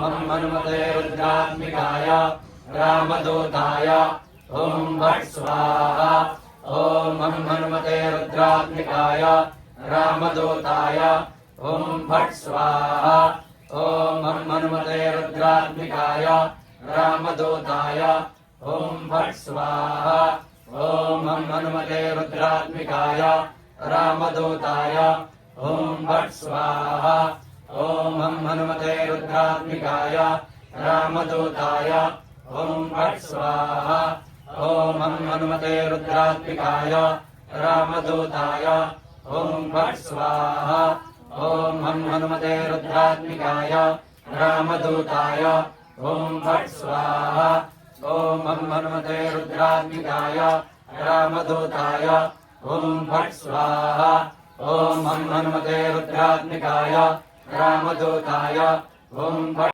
हम हनुमते रुद्रात्मिकाय रामदूताय ओम भट् स्वाहा ओम हम हनुमते रुद्रात्मिकाय रामदूताय ओम भट् स्वाहा ओम हम हनुमते रुद्रात्मिकाय रामदूताय ओम भट् स्वाहा ओम हम हनुमते रुद्रात्मिकाय रामदूताय ओम भट् स्वाहा ओम हम हनुमते रुद्रात्मिकाय रामदूताय ओम भट् स्वाहा ओम हम हनुमते रुद्रात्मिकाय रामदूताय ओम भट् स्वाहा ओम हम हनुमते रुद्रात्मिकाय रामदूताय ओम भट् स्वाहा ओम हम हनुमते रुद्रात्मिकाय रामदूताय ओम भट् स्वाहा ओम हम हनुमते रुद्रात्मिकाय रामदूताय ओम भट्